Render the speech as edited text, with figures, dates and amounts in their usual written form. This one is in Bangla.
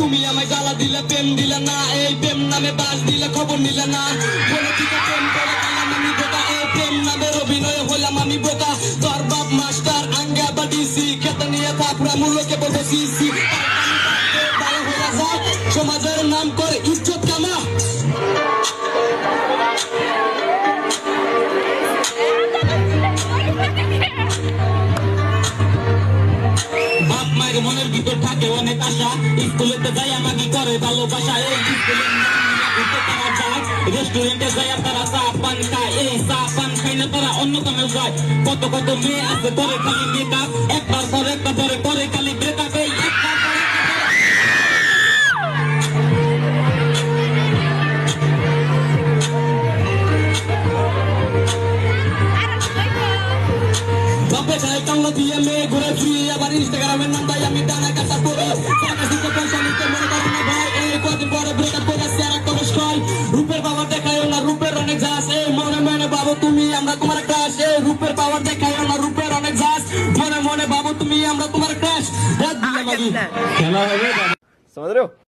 তুমি আমায় গালা দিলে প্রেম দিলে না, এই প্রেম নামে বাস দিলে খবর নিলে না। বলে দিকে প্রেম করে গেলাম আমি বোকা, এই প্রেম নামের অভিনয় হলাম আমি বোকা। তোর বাপ মাস্টার আঙ্গা বা ডিসি, খেতে নিয়ে থাপড়া মূল্যকে বলবো সিসি। ভালো হয়ে যায় সমাজের নাম করে ইজ্জত কামা। বাপ মায়ের মনের ভিতর থাকে অনেক আশা, স্কুলেতে যাই আমাকে করে ভালোবাসা। এই স্কুলের তারা যায়, রেস্টুরেন্টে যাই তারা চা পান খায়। এই চা পান খাই না তারা অন্য কামে যায়। কত কত মেয়ে আছে করে খালি মেকআপ, একবার পরে একটা পরে করে খালি ব্রেকআপ। এই একবার পরে বাপে খাই কামলা দিয়ে মেয়ে ঘুরে ফিরে, আবার ইনস্টাগ্রামের নাম তাই আমি ডানা কাটা করি। পয়সা নিতে মনে করেন না ভাই, এই কদিন পরে ব্রেকআপ করে সেরা কবস হয়। রূপের পাওয়ার দেখায়ও না, রূপের অনেক জাস। এই মনে মনে ভাবো তুমি আমরা তোমার ক্রাশ। এই রূপের পাওয়ার দেখায়ও না, রূপের অনেক জাস। মনে মনে ভাবো তুমি আমরা তোমার ক্রাশ। রাত দিলে মাগি খেলা হবে। समझ रहे हो?